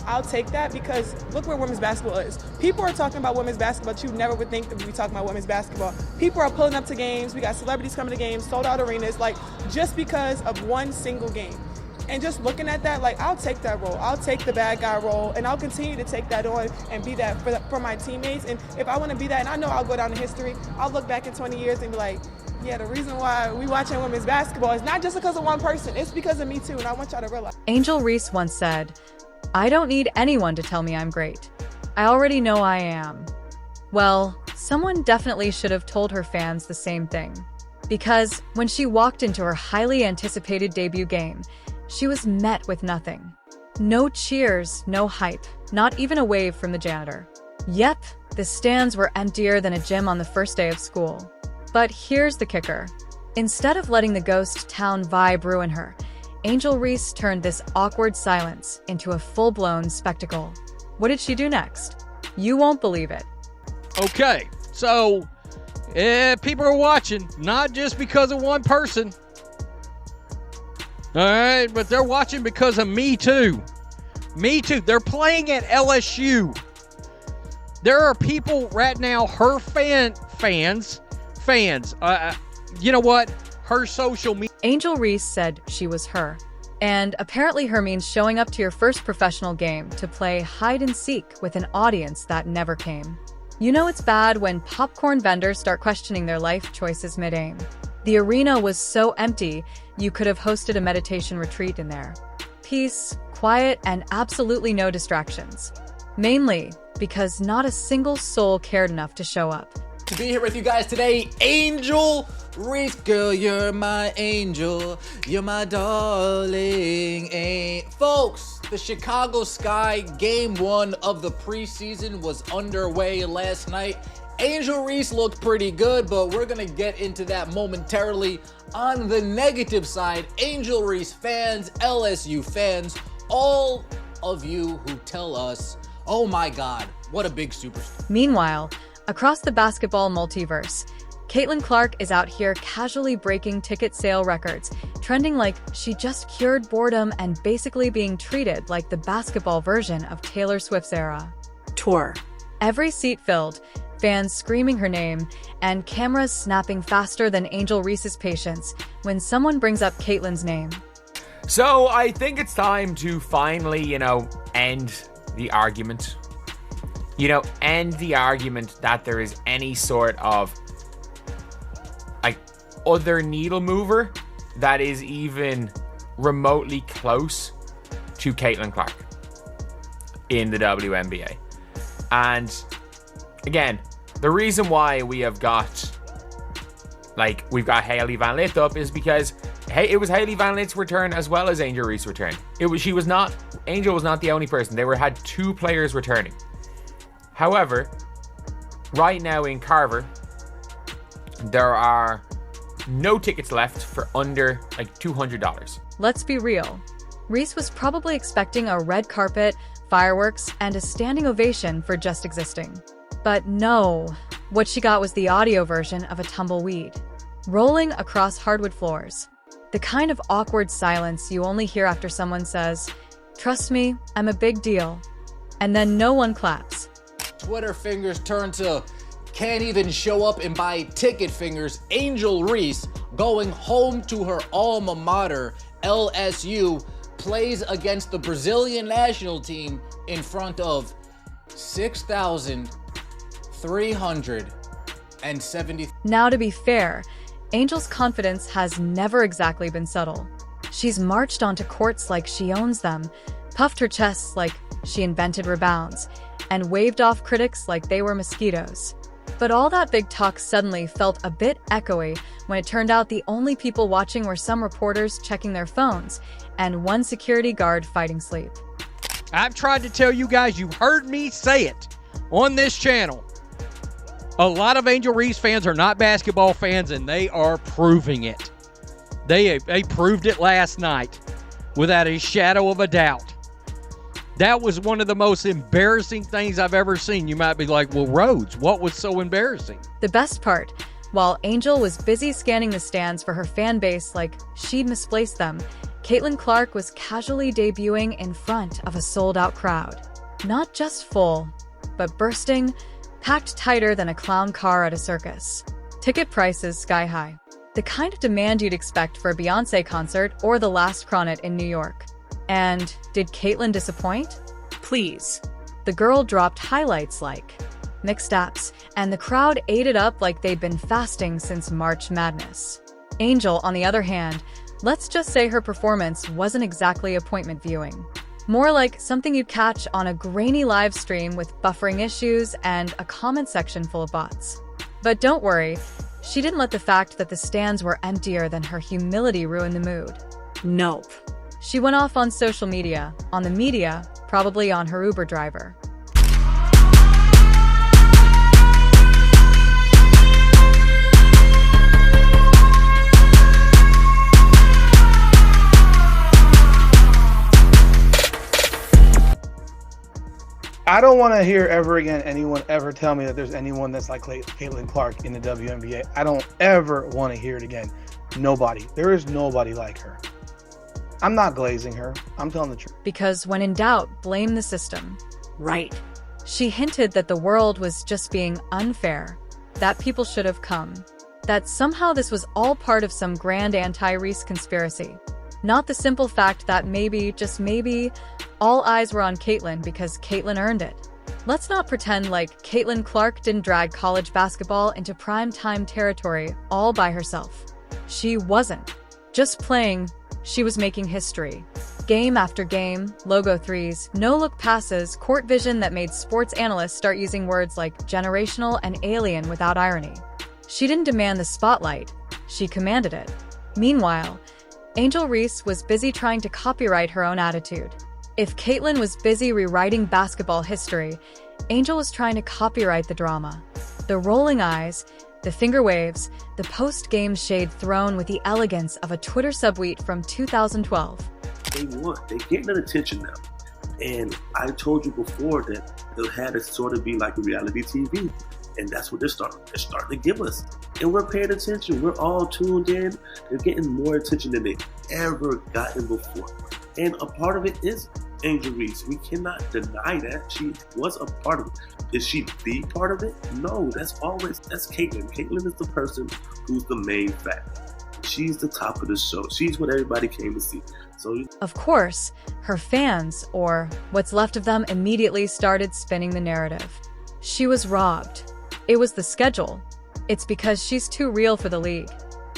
I'll take that because look where women's basketball is. People are talking about women's basketball, but you never would think that we'd be talking about women's basketball. People are pulling up to games. We got celebrities coming to games, sold out arenas, like just because of one single game. And just looking at that, like, I'll take that role. I'll take the bad guy role, and I'll continue to take that on and be that for my teammates. And if I want to be that, and I know I'll go down in history, I'll look back in 20 years and be like, yeah, the reason why we watching women's basketball is not just because of one person. It's because of me, too, and I want y'all to realize. Angel Reese once said, "I don't need anyone to tell me I'm great. I already know I am." Well, someone definitely should have told her fans the same thing. Because when she walked into her highly anticipated debut game, she was met with nothing. No cheers, no hype, not even a wave from the janitor. Yep, the stands were emptier than a gym on the first day of school. But here's the kicker. Instead of letting the ghost town vibe ruin her, Angel Reese turned this awkward silence into a full-blown spectacle. What did she do next? You won't believe it. Okay, so people are watching, not just because of one person. All right, but they're watching because of me too. Me too. They're playing at LSU. There are people right now, her fans. You know what? Her social media. Angel Reese said she was her. And apparently her means showing up to your first professional game to play hide and seek with an audience that never came. You know it's bad when popcorn vendors start questioning their life choices mid-aim. The arena was so empty, you could have hosted a meditation retreat in there. Peace, quiet, and absolutely no distractions. Mainly because not a single soul cared enough to show up. To be here with you guys today, Angel Reese. Girl, you're my angel. You're my darling. Folks, the Chicago Sky Game 1 of the preseason was underway last night. Angel Reese looked pretty good, but we're going to get into that momentarily. On the negative side, Angel Reese fans, LSU fans, all of you who tell us, oh my God, what a big superstar. Meanwhile, across the basketball multiverse, Caitlin Clark is out here casually breaking ticket sale records, trending like she just cured boredom and basically being treated like the basketball version of Taylor Swift's era. Tour. Every seat filled, fans screaming her name, and cameras snapping faster than Angel Reese's patience when someone brings up Caitlin's name. So I think it's time to finally, end the argument. End the argument that there is any sort of other needle mover that is even remotely close to Caitlin Clark in the WNBA. And again, the reason why we have got we've got Hailey Van Lith up is because it was Hailey Van Lith's return as well as Angel Reese's return. Angel was not the only person. They had two players returning. However, right now in Carver, there are no tickets left for under $200. Let's be real. Reese was probably expecting a red carpet, fireworks, and a standing ovation for just existing. But no, what she got was the audio version of a tumbleweed, rolling across hardwood floors. The kind of awkward silence you only hear after someone says, "Trust me, I'm a big deal." And then no one claps. Twitter fingers turn to can't even show up and buy ticket fingers. Angel Reese going home to her alma mater, LSU, plays against the Brazilian national team in front of 6,370. Now, to be fair, Angel's confidence has never exactly been subtle. She's marched onto courts like she owns them, puffed her chest like she invented rebounds, and waved off critics like they were mosquitoes. But all that big talk suddenly felt a bit echoey when it turned out the only people watching were some reporters checking their phones and one security guard fighting sleep. I've tried to tell you guys, you heard me say it on this channel. A lot of Angel Reese fans are not basketball fans, and they are proving it. They proved it last night without a shadow of a doubt. That was one of the most embarrassing things I've ever seen. You might be like, well, Rhodes, what was so embarrassing? The best part, while Angel was busy scanning the stands for her fan base like she'd misplaced them, Caitlin Clark was casually debuting in front of a sold-out crowd. Not just full, but bursting, packed tighter than a clown car at a circus. Ticket prices sky high. The kind of demand you'd expect for a Beyoncé concert or the last Cronet in New York. And did Caitlin disappoint? Please. The girl dropped highlights like mixed apps, and the crowd ate it up like they'd been fasting since March Madness. Angel, on the other hand, let's just say her performance wasn't exactly appointment viewing. More like something you'd catch on a grainy live stream with buffering issues and a comment section full of bots. But don't worry, she didn't let the fact that the stands were emptier than her humility ruin the mood. Nope. She went off on social media, on the media, probably on her Uber driver. I don't want to hear ever again anyone ever tell me that there's anyone that's like Caitlin Clark in the WNBA. I don't ever want to hear it again. Nobody. There is nobody like her. I'm not glazing her. I'm telling the truth. Because when in doubt, blame the system. Right. She hinted that the world was just being unfair, that people should have come, that somehow this was all part of some grand anti-Reese conspiracy. Not the simple fact that maybe, just maybe, all eyes were on Caitlin because Caitlin earned it. Let's not pretend like Caitlin Clark didn't drag college basketball into prime-time territory all by herself. She wasn't just playing, she was making history. Game after game, logo threes, no-look passes, court vision that made sports analysts start using words like generational and alien without irony. She didn't demand the spotlight, she commanded it. Meanwhile, Angel Reese was busy trying to copyright her own attitude. If Caitlin was busy rewriting basketball history, Angel was trying to copyright the drama. The rolling eyes, the finger waves, the post-game shade thrown with the elegance of a Twitter subtweet from 2012. They're getting attention now. And I told you before that they'll have it sort of be like a reality TV. And that's what they're starting to give us. And we're paying attention. We're all tuned in. They're getting more attention than they've ever gotten before. And a part of it is Angel Reese. We cannot deny that. She was a part of it. Is she the part of it? No, that's Caitlin. Caitlin is the person who's the main factor. She's the top of the show. She's what everybody came to see. Of course, her fans, or what's left of them, immediately started spinning the narrative. She was robbed. It was the schedule. It's because she's too real for the league.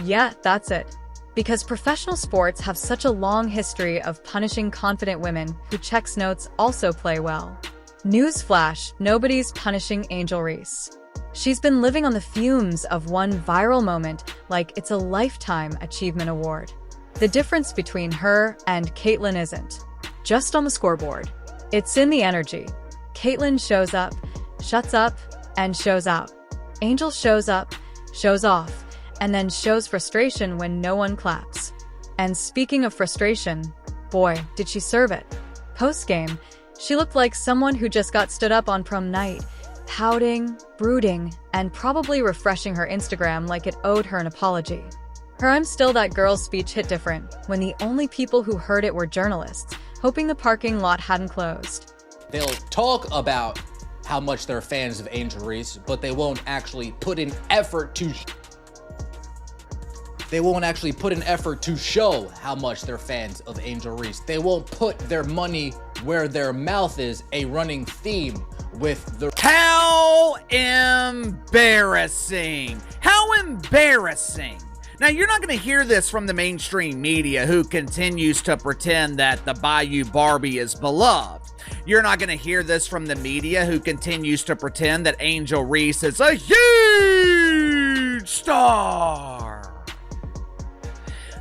Yeah, that's it. Because professional sports have such a long history of punishing confident women who checks notes also play well. Newsflash, nobody's punishing Angel Reese. She's been living on the fumes of one viral moment like it's a lifetime achievement award. The difference between her and Caitlin isn't just on the scoreboard. It's in the energy. Caitlin shows up, shuts up, and shows out. Angel shows up, shows off, and then shows frustration when no one claps. And speaking of frustration, boy, did she serve it. Post-game, she looked like someone who just got stood up on prom night, pouting, brooding, and probably refreshing her Instagram like it owed her an apology. Her "I'm still that girl" speech hit different when the only people who heard it were journalists, hoping the parking lot hadn't closed. They'll talk about how much they're fans of Angel Reese, but they won't actually put in effort to show how much they're fans of Angel Reese. They won't put their money where their mouth is, a running theme with the... How embarrassing! How embarrassing! Now, you're not going to hear this from the mainstream media, who continues to pretend that the Bayou Barbie is beloved. You're not going to hear this from the media, who continues to pretend that Angel Reese is a huge star.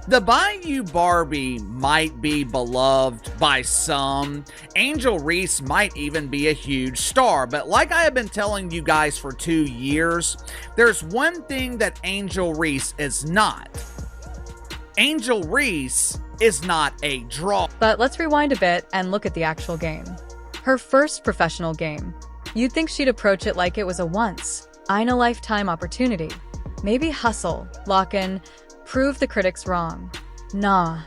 The Bayou Barbie might be beloved by some. Angel Reese might even be a huge star. But like I have been telling you guys for 2 years, there's one thing that Angel Reese is not. Angel Reese is not a draw. But let's rewind a bit and look at the actual game. Her first professional game. You'd think she'd approach it like it was a once-in-a-lifetime opportunity. Maybe hustle, lock in, prove the critics wrong. Nah,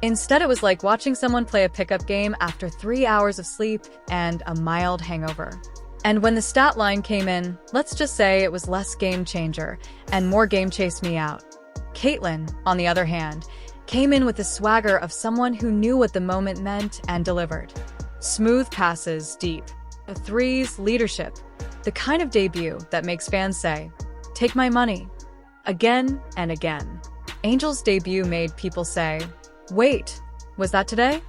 Instead, it was like watching someone play a pickup game after 3 hours of sleep and a mild hangover. And when the stat line came in, let's just say it was less game changer and more game chase me out. Caitlyn, on the other hand, came in with the swagger of someone who knew what the moment meant and delivered. Smooth passes, deep threes, leadership. The kind of debut that makes fans say, "Take my money." Again and again. Angel's debut made people say, "Wait, was that today?"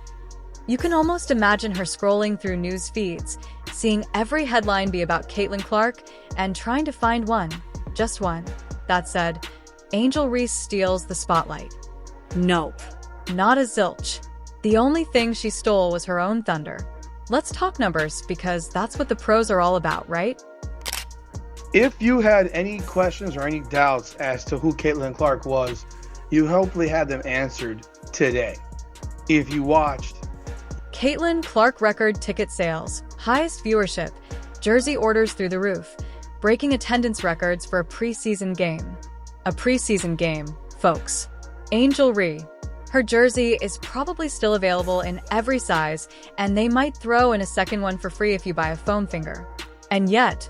You can almost imagine her scrolling through news feeds, seeing every headline be about Caitlin Clark and trying to find one, just one, that said, Angel Reese steals the spotlight. Nope, not a zilch. The only thing she stole was her own thunder. Let's talk numbers, because that's what the pros are all about, right? If you had any questions or any doubts as to who Caitlin Clark was, you hopefully had them answered today. If you watched Caitlin Clark record ticket sales, highest viewership, jersey orders through the roof, breaking attendance records for a preseason game. A preseason game, folks. Angel Reese. Her jersey is probably still available in every size, and they might throw in a second one for free if you buy a foam finger. And yet,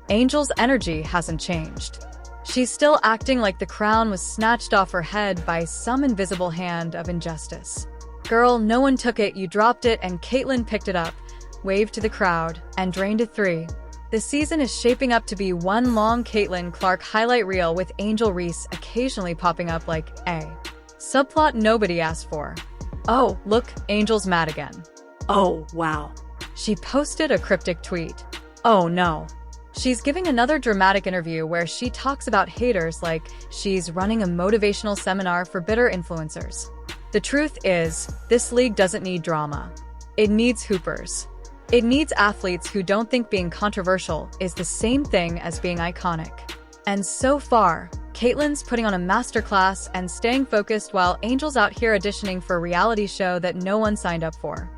Angel's energy hasn't changed. She's still acting like the crown was snatched off her head by some invisible hand of injustice. Girl, no one took it, you dropped it, and Caitlyn picked it up, waved to the crowd, and drained a three. The season is shaping up to be one long Caitlin Clark highlight reel with Angel Reese occasionally popping up like a subplot nobody asked for. Oh, look, Angel's mad again. Oh, wow. She posted a cryptic tweet. Oh no. She's giving another dramatic interview where she talks about haters like she's running a motivational seminar for bitter influencers. The truth is, this league doesn't need drama. It needs hoopers. It needs athletes who don't think being controversial is the same thing as being iconic. And so far, Caitlyn's putting on a masterclass and staying focused while Angel's out here auditioning for a reality show that no one signed up for.